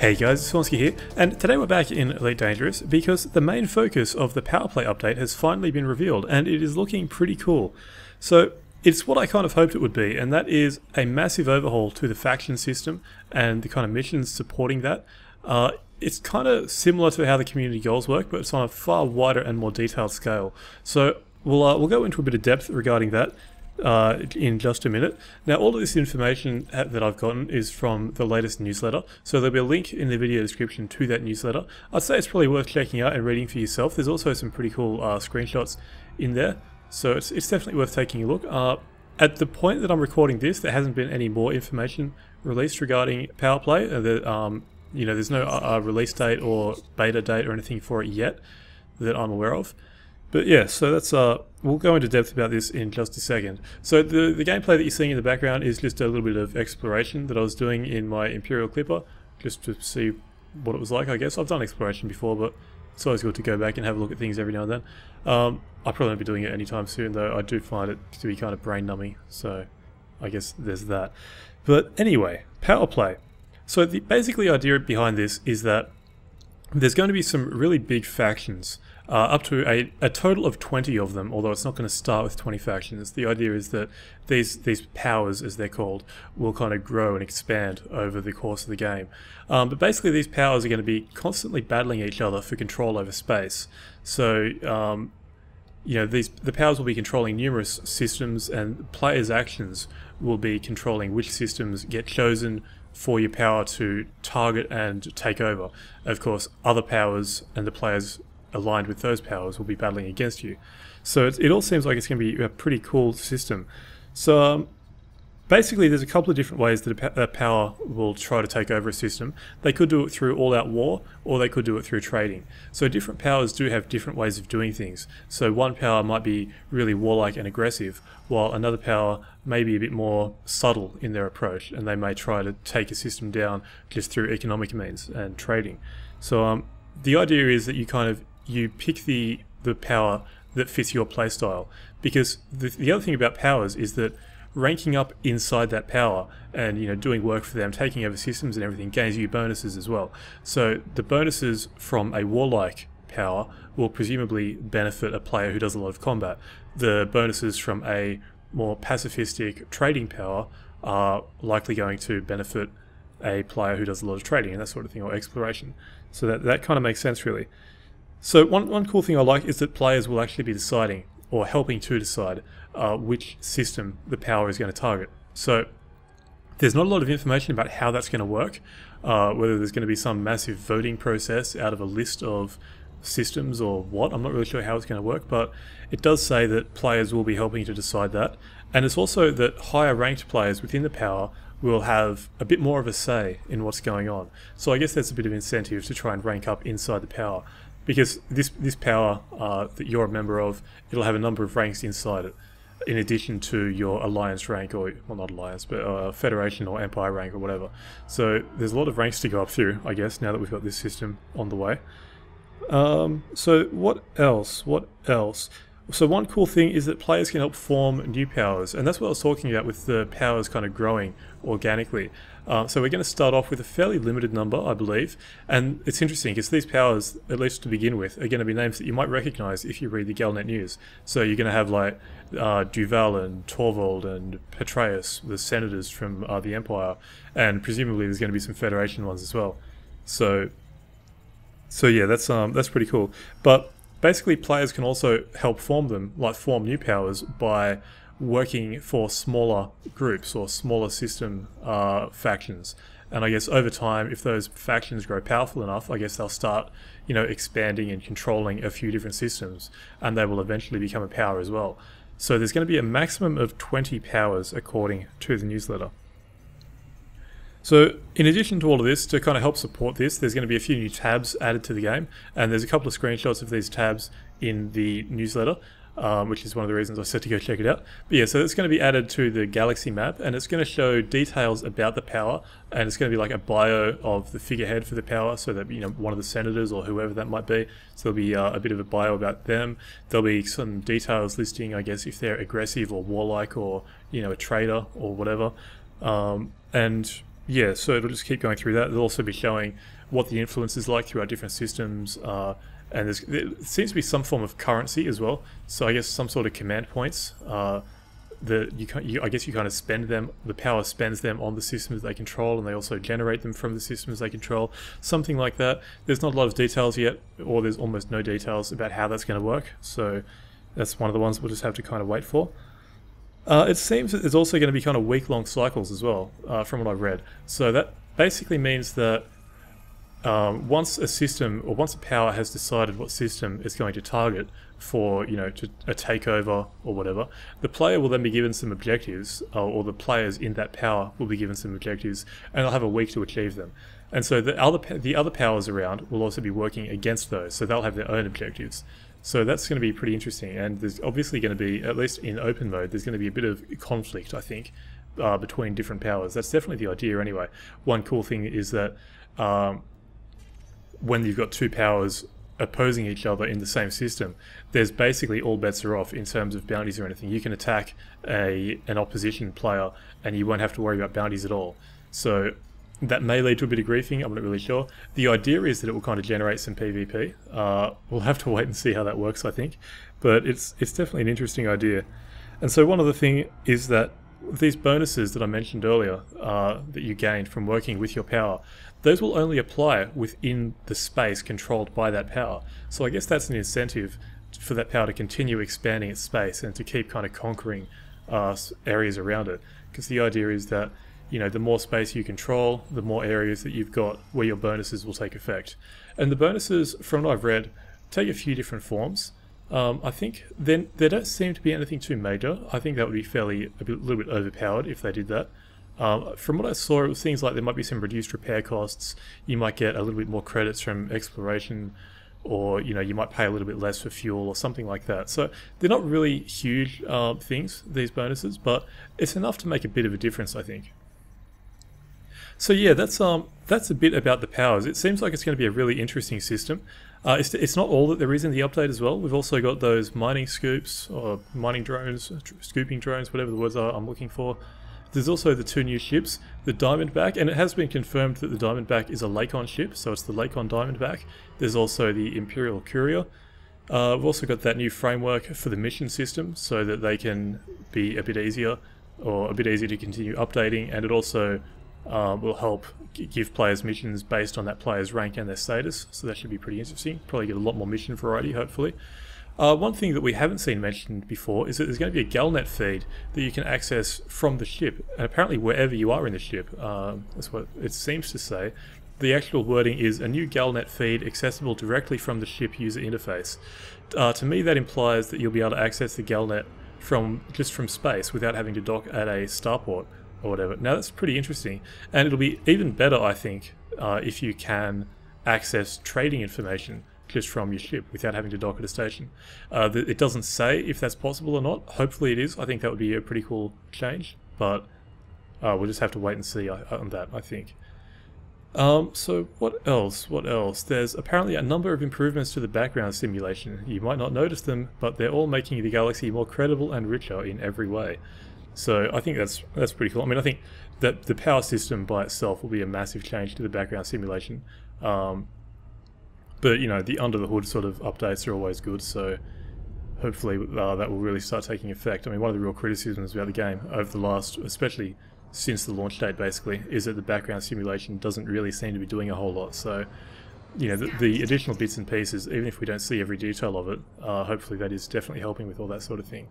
Hey guys, it's Vornskyr here, and today we're back in Elite Dangerous because the main focus of the Powerplay update has finally been revealed, and it is looking pretty cool. So, it's what I kind of hoped it would be, and that is a massive overhaul to the faction system and the kind of missions supporting that. It's kind of similar to how the community goals work, but it's on a far wider and more detailed scale. So, we'll go into a bit of depth regarding that in just a minute. Now, all of this information that I've gotten is from the latest newsletter, so there'll be a link in the video description to that newsletter. I'd say it's probably worth checking out and reading for yourself. There's also some pretty cool screenshots in there, so it's definitely worth taking a look. At the point that I'm recording this, there hasn't been any more information released regarding Powerplay. There's no release date or beta date or anything for it yet that I'm aware of. But yeah, so that's we'll go into depth about this in just a second. So the gameplay that you're seeing in the background is just a little bit of exploration that I was doing in my Imperial Clipper, just to see what it was like, I guess. I've done exploration before, but it's always good to go back and have a look at things every now and then. I probably won't be doing it anytime soon, though. I do find it to be kind of brain numbing, so I guess there's that. But anyway, Powerplay. So basically the idea behind this is that there's going to be some really big factions, up to a total of 20 of them, although it's not going to start with 20 factions. The idea is that these powers, as they're called, will kind of grow and expand over the course of the game. But basically these powers are going to be constantly battling each other for control over space. So, the powers will be controlling numerous systems, and players' actions will be controlling which systems get chosen for your power to target and take over. Of course, other powers and the players aligned with those powers will be battling against you. So it all seems like it's going to be a pretty cool system. So basically there's a couple of different ways that a power will try to take over a system. They could do it through all-out war, or they could do it through trading. So different powers do have different ways of doing things. So one power might be really warlike and aggressive, while another power may be a bit more subtle in their approach, and they may try to take a system down just through economic means and trading. So the idea is that you pick the power that fits your playstyle, because the other thing about powers is that ranking up inside that power and doing work for them, taking over systems and everything, gains you bonuses as well. So the bonuses from a warlike power will presumably benefit a player who does a lot of combat. The bonuses from a more pacifistic trading power are likely going to benefit a player who does a lot of trading and that sort of thing, or exploration. So that kind of makes sense, really. So one cool thing I like is that players will actually be deciding, or helping to decide, which system the power is going to target. So there's not a lot of information about how that's going to work, whether there's going to be some massive voting process out of a list of systems or what. I'm not really sure how it's going to work, but it does say that players will be helping to decide that. And it's also that higher ranked players within the power will have a bit more of a say in what's going on. So I guess there's a bit of incentive to try and rank up inside the power, because this power that you're a member of, it'll have a number of ranks inside it, in addition to your alliance rank, or, well, not alliance, but federation or empire rank or whatever. So there's a lot of ranks to go up through, I guess, now that we've got this system on the way. So what else? So one cool thing is that players can help form new powers, and that's what I was talking about with the powers kind of growing organically. So we're going to start off with a fairly limited number, I believe, and it's interesting because these powers, at least to begin with, are going to be names that you might recognize if you read the Galnet news. So you're going to have like Duval and Torvald and Petreus, the senators from the Empire, and presumably there's going to be some Federation ones as well. So yeah, that's pretty cool. But basically, players can also help form new powers by working for smaller groups or smaller system factions. And I guess over time, if those factions grow powerful enough, I guess they'll start, expanding and controlling a few different systems, and they will eventually become a power as well. So there's going to be a maximum of 20 powers according to the newsletter. So in addition to all of this, to kind of help support this, there's going to be a few new tabs added to the game, and there's a couple of screenshots of these tabs in the newsletter, which is one of the reasons I said to go check it out. But yeah, so it's going to be added to the galaxy map, and it's going to show details about the power, and it's going to be like a bio of the figurehead for the power, so that one of the senators or whoever that might be. So there'll be a bit of a bio about them. There'll be some details listing, I guess, if they're aggressive or warlike, or a traitor or whatever, and Yeah, so it'll just keep going through that. It'll also be showing what the influence is like throughout different systems, and there seems to be some form of currency as well. So I guess some sort of command points that I guess you kind of spend them. The power spends them on the systems they control, and they also generate them from the systems they control. Something like that. There's not a lot of details yet, or there's almost no details about how that's going to work. So that's one of the ones we'll just have to kind of wait for. It seems that there's also going to be kind of week-long cycles as well, from what I've read. So that basically means that once a system, or once a power has decided what system it's going to target for, to a takeover or whatever, the player will then be given some objectives, or the players in that power will be given some objectives, and they'll have a week to achieve them. And so the other powers around will also be working against those, so they'll have their own objectives. So that's going to be pretty interesting, and there's obviously going to be, at least in open mode, there's going to be a bit of conflict, I think, between different powers. That's definitely the idea anyway. One cool thing is that when you've got two powers opposing each other in the same system, there's basically all bets are off in terms of bounties or anything. You can attack an opposition player and you won't have to worry about bounties at all. So that may lead to a bit of griefing, I'm not really sure. The idea is that it will kind of generate some PvP. We'll have to wait and see how that works, I think. But it's definitely an interesting idea. And so one other thing is that these bonuses that I mentioned earlier, that you gained from working with your power, those will only apply within the space controlled by that power. So I guess that's an incentive for that power to continue expanding its space and to keep kind of conquering areas around it. Because the idea is that, the more space you control, the more areas that you've got where your bonuses will take effect. And the bonuses, from what I've read, take a few different forms. I think then there don't seem to be anything too major. I think that would be a little bit overpowered if they did that. From what I saw, it was things like there might be some reduced repair costs. You might get a little bit more credits from exploration, or you might pay a little bit less for fuel or something like that. So they're not really huge things, these bonuses, but it's enough to make a bit of a difference, I think. So yeah, that's a bit about the powers. It seems like it's going to be a really interesting system. It's not all that there is in the update as well. We've also got those mining scoops, or mining drones, scooping drones, whatever the words are I'm looking for. There's also the two new ships, the Diamondback, and it has been confirmed that the Diamondback is a Lakon ship, so it's the Lakon Diamondback. There's also the Imperial Courier. We've also got that new framework for the mission system, so that they can be a bit easier, or a bit easier to continue updating, and it also will help give players missions based on that player's rank and their status, so that should be pretty interesting. Probably get a lot more mission variety, hopefully. One thing that we haven't seen mentioned before is that there's going to be a Galnet feed that you can access from the ship, and apparently wherever you are in the ship. That's what it seems to say. The actual wording is a new Galnet feed accessible directly from the ship user interface. To me, that implies that you'll be able to access the Galnet just from space without having to dock at a starport or whatever. Now that's pretty interesting, and it'll be even better, I think, if you can access trading information just from your ship without having to dock at a station. It doesn't say if that's possible or not. Hopefully it is. I think that would be a pretty cool change, but we'll just have to wait and see on that, I think. So what else? There's apparently a number of improvements to the background simulation. You might not notice them, but they're all making the galaxy more credible and richer in every way. So I think that's pretty cool. I mean, I think that the power system by itself will be a massive change to the background simulation. But the under the hood sort of updates are always good, so hopefully that will really start taking effect. I mean, one of the real criticisms about the game over the last, especially since the launch date basically, is that the background simulation doesn't really seem to be doing a whole lot. So the additional bits and pieces, even if we don't see every detail of it, hopefully that is definitely helping with all that sort of thing.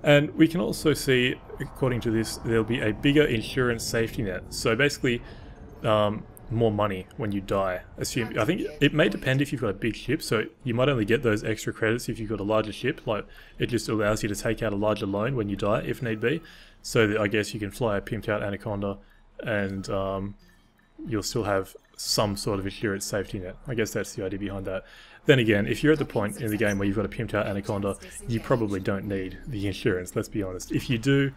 And we can also see, according to this, there'll be a bigger insurance safety net. So basically, more money when you die. I think it may depend if you've got a big ship, so you might only get those extra credits if you've got a larger ship. Like, it just allows you to take out a larger loan when you die, if need be. So that I guess you can fly a pimped out Anaconda, and you'll still have some sort of insurance safety net. I guess that's the idea behind that. Then again, if you're at the point in the game where you've got a pimped out Anaconda, you probably don't need the insurance, let's be honest. If you do,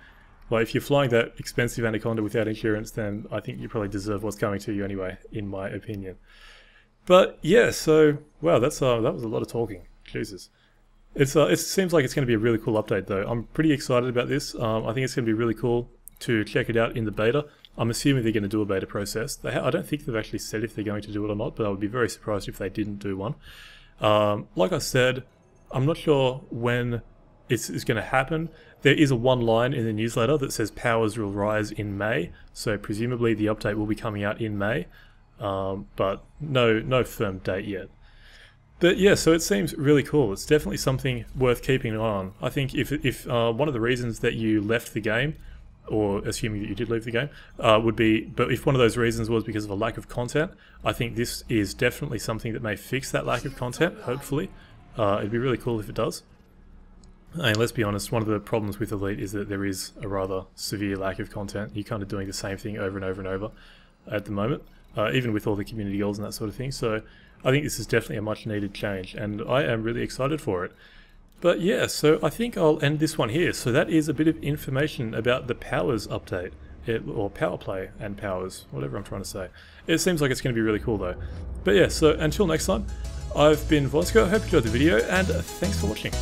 well, if you're flying that expensive Anaconda without insurance, then I think you probably deserve what's coming to you anyway, in my opinion. But yeah, so, wow, that was a lot of talking. Jesus. It seems like it's going to be a really cool update though. I'm pretty excited about this. I think it's going to be really cool. to check it out in the beta. I'm assuming they're going to do a beta process. I don't think they've actually said if they're going to do it or not, but I would be very surprised if they didn't do one. Like I said, I'm not sure when it's going to happen. There is a one line in the newsletter that says powers will rise in May, so presumably the update will be coming out in May, but no firm date yet. But yeah, so it seems really cool. It's definitely something worth keeping an eye on. I think if one of the reasons that you left the game, or assuming that you did leave the game, would be, but if one of those reasons was because of a lack of content, I think this is definitely something that may fix that lack of content, hopefully. It'd be really cool if it does. And let's be honest, one of the problems with Elite is that there is a rather severe lack of content. You're kind of doing the same thing over and over and over at the moment, even with all the community goals and that sort of thing. So I think this is definitely a much needed change, and I am really excited for it. But yeah, so I think I'll end this one here. So that is a bit of information about the Powers update, or Powerplay and Powers, whatever I'm trying to say. It seems like it's going to be really cool though. But yeah, so until next time, I've been Vornskyr, I hope you enjoyed the video, and thanks for watching.